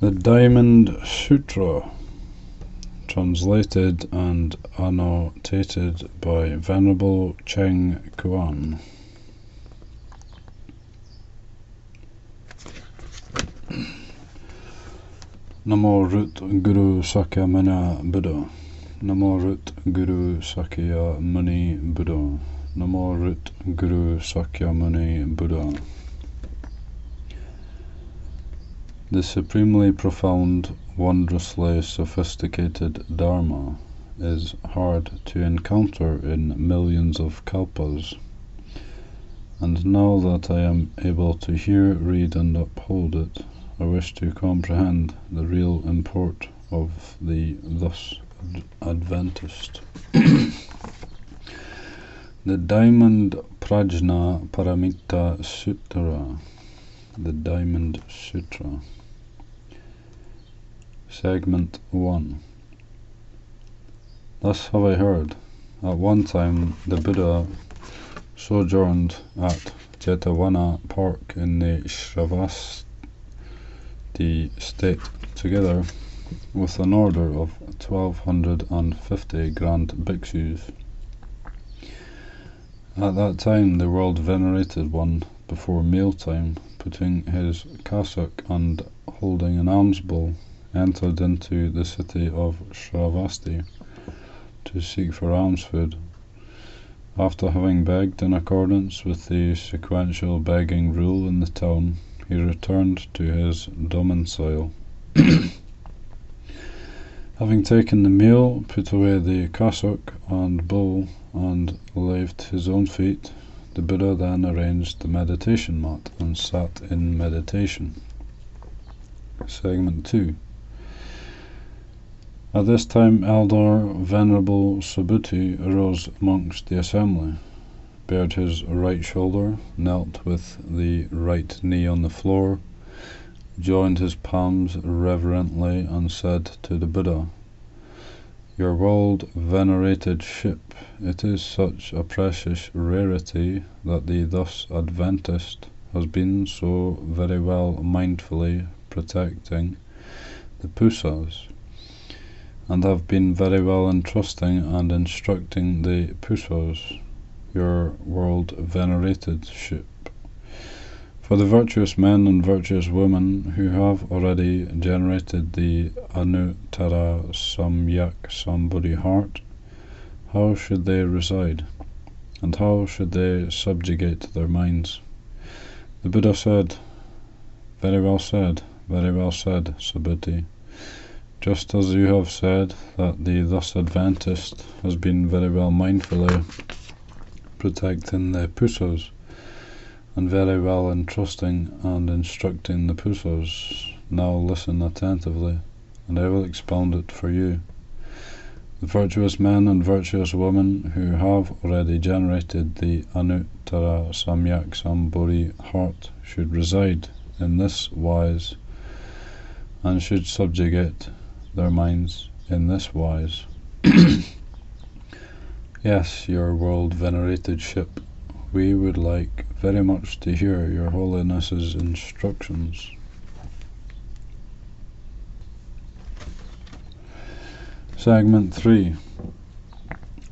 The Diamond Sutra, translated and annotated by Venerable Cheng Kuan. Namo Root Guru Sakyamuni Buddha. Namo Root Guru Sakyamuni Buddha. Namo Root Guru Sakyamuni Buddha. The supremely profound, wondrously sophisticated Dharma is hard to encounter in millions of kalpas, and now that I am able to hear, read, and uphold it, I wish to comprehend the real import of the thus Adventist. The Diamond Prajna Paramita Sutra. The Diamond Sutra. Segment 1. Thus have I heard. At one time the Buddha sojourned at Jetavana Park in the Shravasti state, together with an order of 1,250 grand bhikshus. At that time the world venerated one before mealtime, putting his cassock and holding an alms bowl, entered into the city of Shravasti to seek for alms food. After having begged in accordance with the sequential begging rule in the town, he returned to his domicile. Having taken the meal, put away the cassock and bowl, and laved his own feet, the Buddha then arranged the meditation mat and sat in meditation. Segment 2. At this time Elder Venerable Subhuti arose amongst the assembly, bared his right shoulder, knelt with the right knee on the floor, joined his palms reverently, and said to the Buddha, "Your world venerated ship, it is such a precious rarity that the thus Adventist has been so very well mindfully protecting the Pusas, and have been very well entrusting and instructing the Pusas, your world venerated ship. For the virtuous men and virtuous women who have already generated the Anuttara Samyak Sambodhi heart, how should they reside, and how should they subjugate their minds?" The Buddha said, very well said, Subhuti. Just as you have said that the thus Adventist has been very well mindfully protecting the Pusas, and very well entrusting and instructing the Pusas, now listen attentively, and I will expound it for you. The virtuous men and virtuous women who have already generated the Anuttara Samyak Sambodhi heart should reside in this wise, and should subjugate their minds in this wise. Yes, your world venerated ship, we would like very much to hear your Holiness's instructions. Segment 3.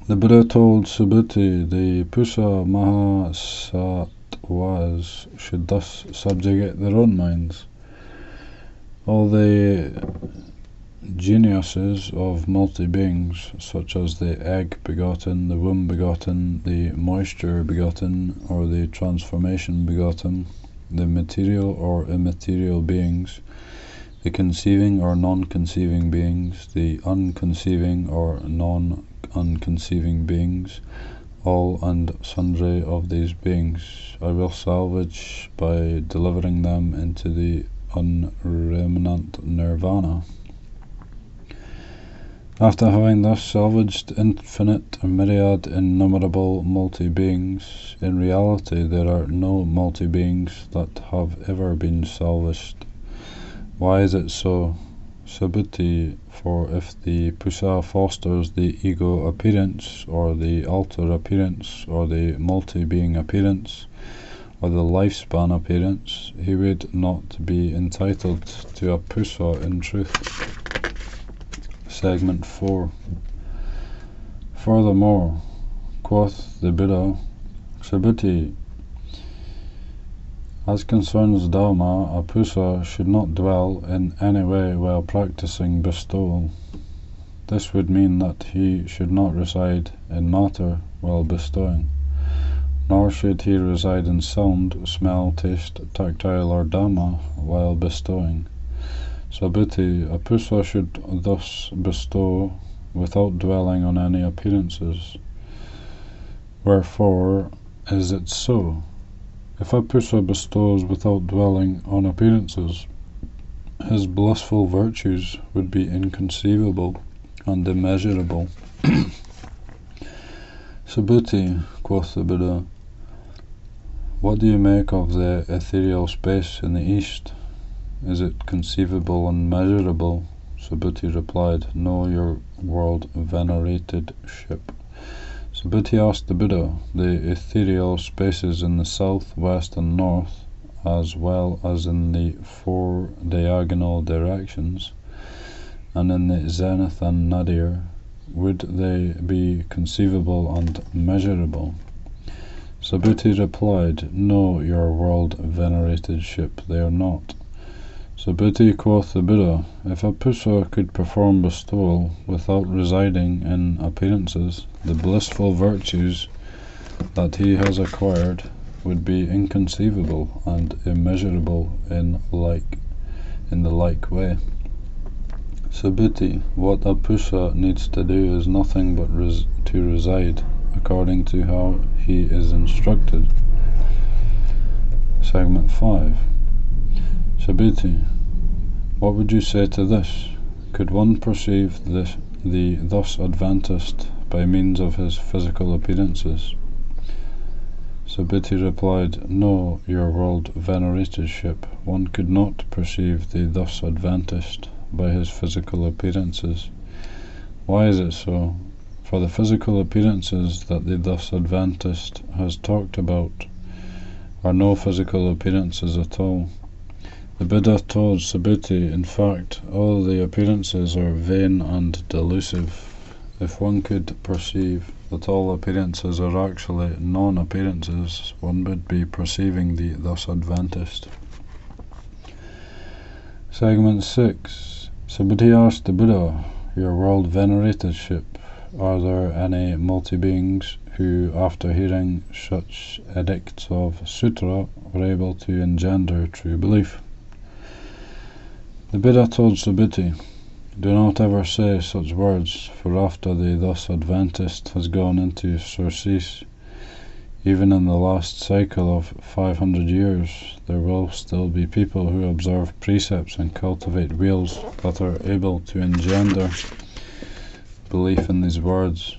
The Buddha told Subhuti the Pusa Mahasattvas should thus subjugate their own minds. All the geniuses of multi-beings, such as the egg-begotten, the womb-begotten, the moisture-begotten, or the transformation-begotten, the material or immaterial beings, the conceiving or non-conceiving beings, the unconceiving or non-unconceiving beings, all and sundry of these beings, I will salvage by delivering them into the unremanent nirvana. After having thus salvaged infinite myriad innumerable multi-beings, in reality there are no multi-beings that have ever been salvaged. Why is it so? Subhuti, for if the Pusa fosters the ego appearance, or the alter appearance, or the multi-being appearance, or the lifespan appearance, he would not be entitled to a pusa in truth. Segment 4. Furthermore, quoth the Buddha, Subhuti, as concerns Dharma, a pusa should not dwell in any way while practicing bestowal. This would mean that he should not reside in matter while bestowing, nor should he reside in sound, smell, taste, tactile, or Dhamma while bestowing. Subhuti, a pusa should thus bestow without dwelling on any appearances. Wherefore is it so? If a pusa bestows without dwelling on appearances, his blissful virtues would be inconceivable and immeasurable. Subhuti, quoth the Buddha, what do you make of the ethereal space in the east? Is it conceivable and measurable? Subhuti replied, No, your world venerated ship. Subhuti asked the Buddha, the ethereal spaces in the south, west, and north, as well as in the 4 diagonal directions, and in the zenith and nadir, would they be conceivable and measurable? Subhuti replied, No, your world venerated ship, they are not. Subhuti, quoth the Buddha, if a pusa could perform bestowal without residing in appearances, the blissful virtues that he has acquired would be inconceivable and immeasurable in the like way. Subhuti, what a pusa needs to do is nothing but to reside according to how he is instructed. Segment 5. Subhuti, what would you say to this? Could one perceive the thus advantaged by means of his physical appearances? Subhuti replied, No, your world venerated ship, one could not perceive the thus advantaged by his physical appearances. Why is it so? For the physical appearances that the thus advantaged has talked about are no physical appearances at all. The Buddha told Subhuti, in fact, all the appearances are vain and delusive. If one could perceive that all appearances are actually non-appearances, one would be perceiving the thus advantaged. Segment 6. Subhuti asked the Buddha, your world venerated ship, are there any multi-beings who, after hearing such edicts of sutra, are able to engender true belief? The Buddha told Subhuti, do not ever say such words, for after the thus advantaged has gone into surcease, even in the last cycle of 500 years, there will still be people who observe precepts and cultivate wheels that are able to engender belief in these words,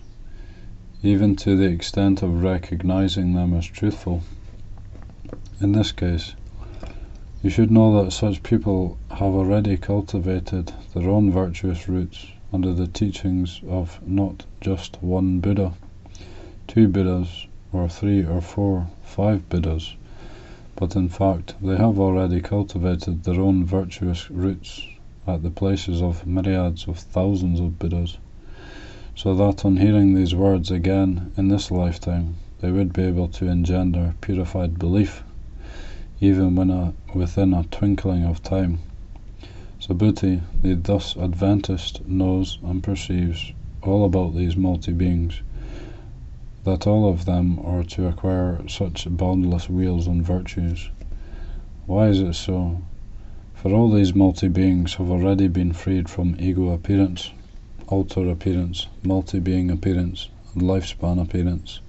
even to the extent of recognizing them as truthful. In this case, you should know that such people have already cultivated their own virtuous roots under the teachings of not just one Buddha, 2 Buddhas, or 3 or 4, 5 Buddhas, but in fact they have already cultivated their own virtuous roots at the places of myriads of thousands of Buddhas, so that on hearing these words again in this lifetime, they would be able to engender purified belief, even within a twinkling of time. Subhuti, the thus advantaged, knows and perceives all about these multi-beings, that all of them are to acquire such boundless wheels and virtues. Why is it so? For all these multi-beings have already been freed from ego appearance, alter appearance, multi-being appearance, and lifespan appearance.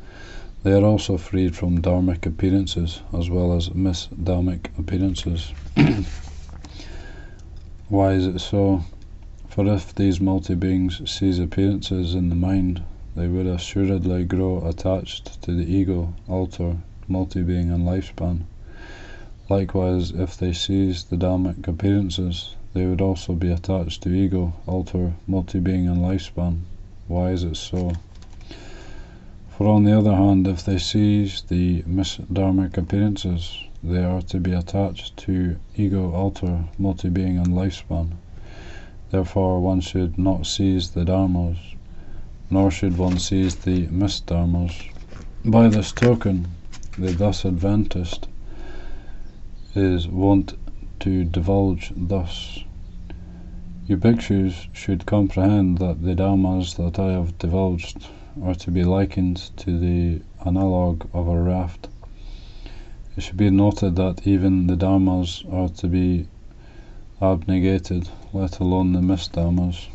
They are also freed from dharmic appearances as well as mis-dharmic appearances. Why is it so? For if these multi-beings seize appearances in the mind, they would assuredly grow attached to the ego, alter, multi-being, and lifespan. Likewise, if they seize the dharmic appearances, they would also be attached to ego, alter, multi-being, and lifespan. Why is it so? For on the other hand, if they seize the misdharmic appearances, they are to be attached to ego, alter, multi-being, and lifespan. Therefore, one should not seize the dharmas, nor should one seize the misdharmas. By this token, the thus Adventist is wont to divulge thus: You bhikshus should comprehend that the dharmas that I have divulged are to be likened to the analogue of a raft. It should be noted that even the dharmas are to be abnegated, let alone the misdharmas.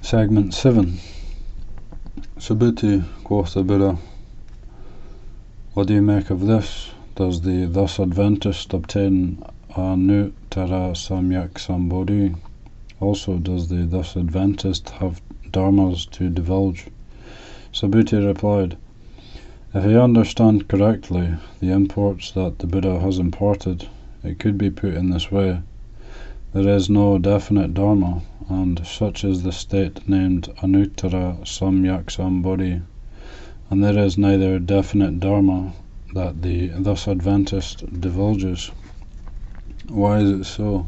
Segment 7. Subhuti, quoth the Buddha, what do you make of this? Does the thus Adventist obtain anuttara samyak sambodhi? Also, does the thus Adventist have dharmas to divulge? Subhuti replied, if I understand correctly the imports that the Buddha has imparted, it could be put in this way: there is no definite dharma, and such is the state named anuttara samyak sambodhi, and there is neither definite dharma that the thus Adventist divulges. Why is it so?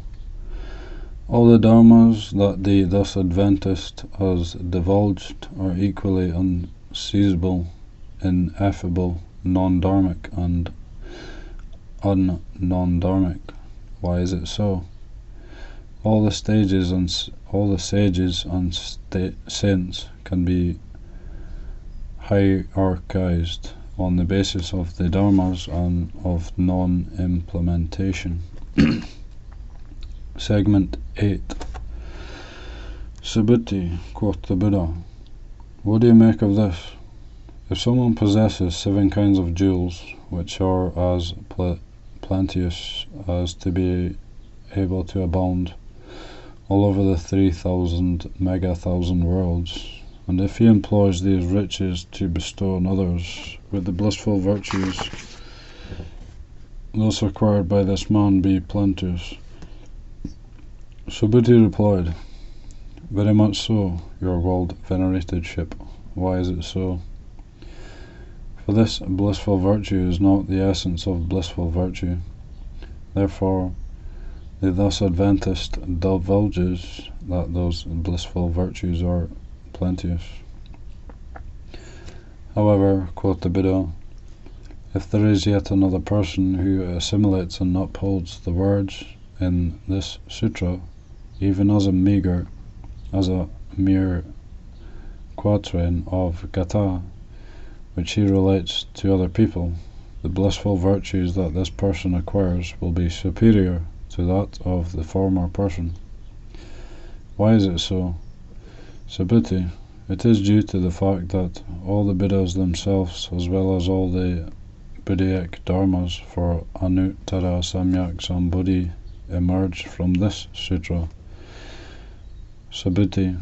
All the dharmas that the thus Adventist has divulged are equally unseizable, ineffable, non-dharmic, and un-non-dharmic. Why is it so? All the sages and saints can be hierarchized on the basis of the dharmas and of non-implementation. Segment 8. Subhuti, quoth the Buddha, what do you make of this? If someone possesses 7 kinds of jewels, which are as plenteous as to be able to abound all over the 3,000 megathousand worlds, and if he employs these riches to bestow on others with the blissful virtues thus acquired by this man be plenteous. Subhuti replied, very much so, your world veneratedship. Why is it so? For this blissful virtue is not the essence of blissful virtue. Therefore, the thus Adventist divulges that those blissful virtues are plenteous. However, quoth the Buddha, if there is yet another person who assimilates and upholds the words in this sutra, even as a mere quatrain of Gata, which he relates to other people, the blissful virtues that this person acquires will be superior to that of the former person. Why is it so? Subhuti, it is due to the fact that all the Buddhas themselves, as well as all the Buddhaic dharmas for anuttara samyak sambodhi, emerge from this sutra. Subhuti,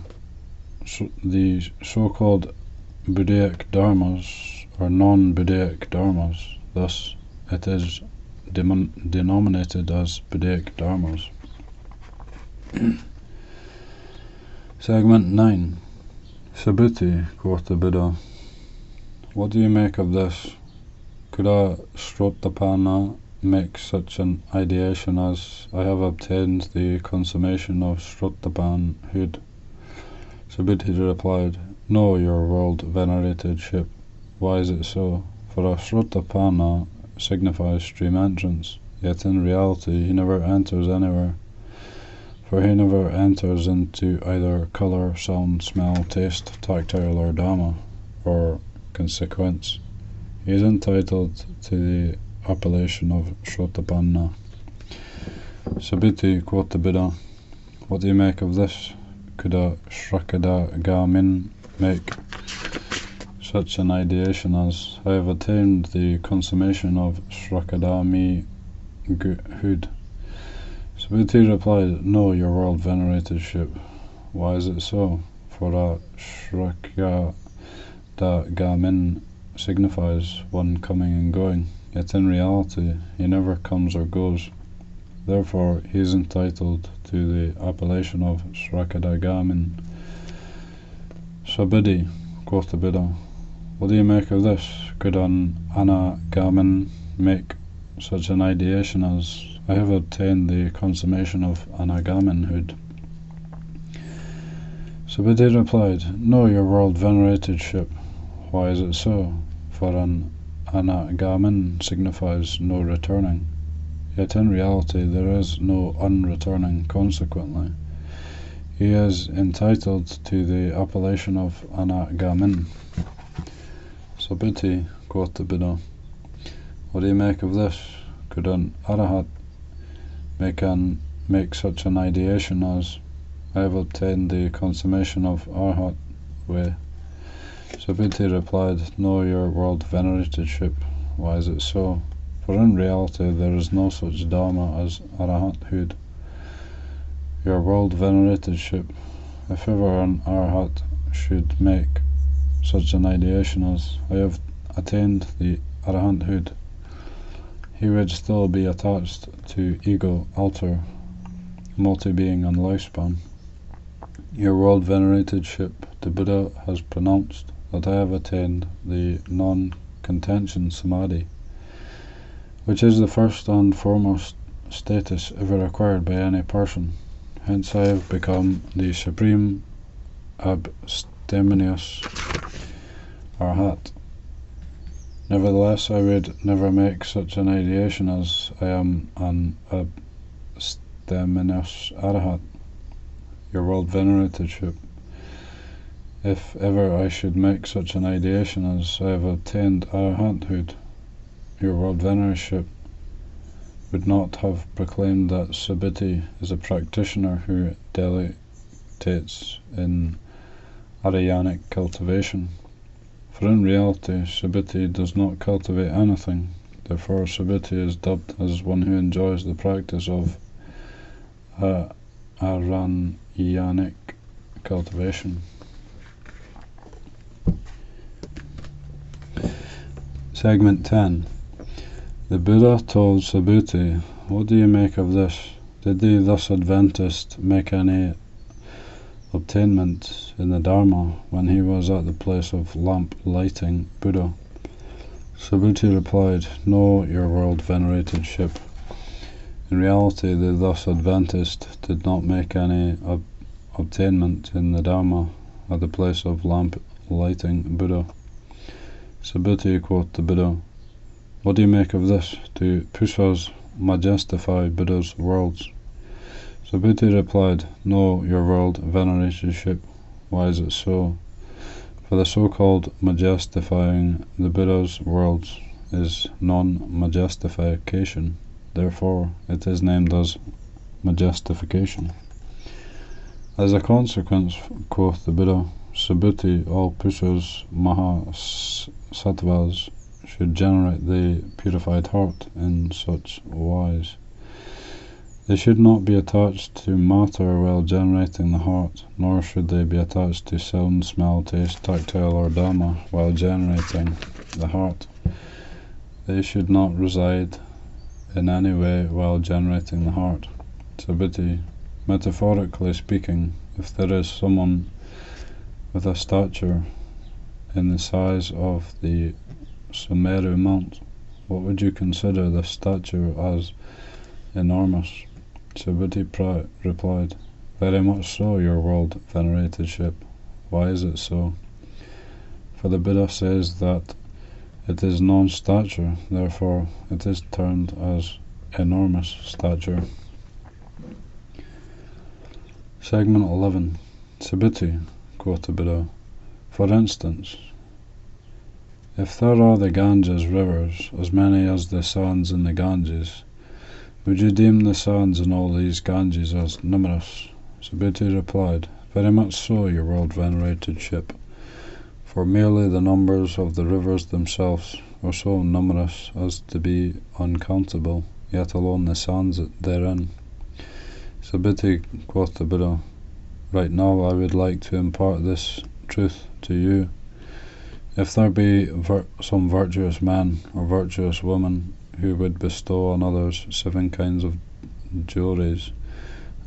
the so-called Buddhaic dharmas are non-Buddhaic dharmas, thus it is denominated as Buddhaic dharmas. Segment 9. Subhuti, quoth the Buddha, what do you make of this? Could a Srotapana make such an ideation as, I have obtained the consummation of Srotapanhood? Subhuti replied, no, your world veneratedship. Why is it so? For a Srotapana signifies stream entrance, yet in reality he never enters anywhere, for he never enters into either colour, sound, smell, taste, tactile, or dhamma, or consequence. He is entitled to the appellation of Srotapanna. Subhuti, quoth the Buddha, what do you make of this? Could a Shrakadagamin make such an ideation as, I have attained the consummation of Shrakadami Hood? Subhuti replied, no, your world veneratedship. Why is it so? For a Shrakadagamin signifies one coming and going, yet in reality he never comes or goes. Therefore he is entitled to the appellation of Shrakadagamin. Sabidi, quoth the Buddha, what do you make of this? Could an anagamin make such an ideation as, I have obtained the consummation of anagaminhood? Sabidi replied, no, your world venerated ship. Why is it so? For an anagamin signifies no returning. Yet in reality there is no unreturning, consequently. He is entitled to the appellation of anagamin. Sabiti, quoth the Buddha, what do you make of this? Could an arahat make such an ideation as, I have obtained the consummation of arhat way? Sabiti replied, no, your world venerated ship. Why is it so? For in reality there is no such dharma as arahathood. Your world venerated ship, if ever an arahat should make such an ideation as, I have attained the arahanthood, he would still be attached to ego, alter, multi-being and lifespan. Your world venerated ship, the Buddha has pronounced that I have attained the non-contention samadhi, which is the first and foremost status ever acquired by any person. Hence I have become the supreme abstemious arhat. Nevertheless, I would never make such an ideation as, I am an abstemious arahat, your world venerated ship. If ever I should make such an ideation as, I have attained arahanthood, your world venerated ship would not have proclaimed that Sabiti is a practitioner who delegates in arayanic cultivation. For in reality, Sabiti does not cultivate anything. Therefore, Sabiti is dubbed as one who enjoys the practice of arayanic cultivation. Segment 10. The Buddha told Subhuti, what do you make of this? Did the thus Adventist make any obtainment in the Dharma when he was at the place of lamp lighting Buddha? Subhuti replied, no, your world venerated ship. In reality, the thus Adventist did not make any obtainment in the Dharma at the place of lamp lighting Buddha. Subhuti, quoth the Buddha, what do you make of this? Do Pusas majestify Buddha's worlds? Subhuti replied, no, your world venerated ship. Why is it so? For the so-called majestifying the Buddha's worlds is non-majestification. Therefore, it is named as majestification. As a consequence, quoth the Buddha, Subhuti, all Pusas mahasattvas should generate the purified heart in such wise. They should not be attached to matter while generating the heart, nor should they be attached to sound, smell, taste, tactile or dhamma while generating the heart. They should not reside in any way while generating the heart. Subhuti, metaphorically speaking, if there is someone with a stature in the size of the Sumeru Mount, what would you consider this stature as enormous? Subhuti replied, very much so, your world venerated ship. Why is it so? For the Buddha says that it is non-stature, therefore it is termed as enormous stature. Segment 11. Subhuti, quoth the Buddha, for instance, if there are the Ganges rivers, as many as the sands in the Ganges, would you deem the sands in all these Ganges as numerous? Subhuti replied, very much so, your world venerated ship, for merely the numbers of the rivers themselves are so numerous as to be uncountable, yet alone the sands therein. Subhuti, quoth the Buddha, right now I would like to impart this truth to you. If there be some virtuous man or virtuous woman who would bestow on others 7 kinds of jewelries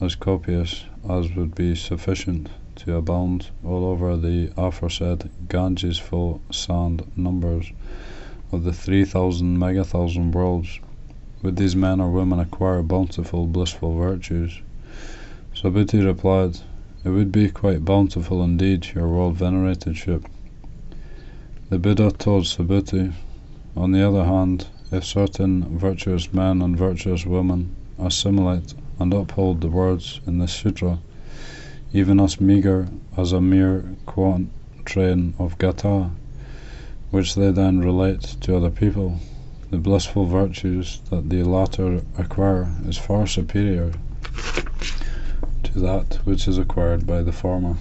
as copious as would be sufficient to abound all over the aforesaid Ganges-full sand numbers of the 3,000 megathousand worlds, would these men or women acquire bountiful, blissful virtues? Subhuti replied, It would be quite bountiful indeed, your world veneratedship. The Buddha told Subhuti, On the other hand, if certain virtuous men and virtuous women assimilate and uphold the words in this sutra, even as meagre as a mere quatrain of Gatha, which they then relate to other people, the blissful virtues that the latter acquire is far superior to that which is acquired by the former.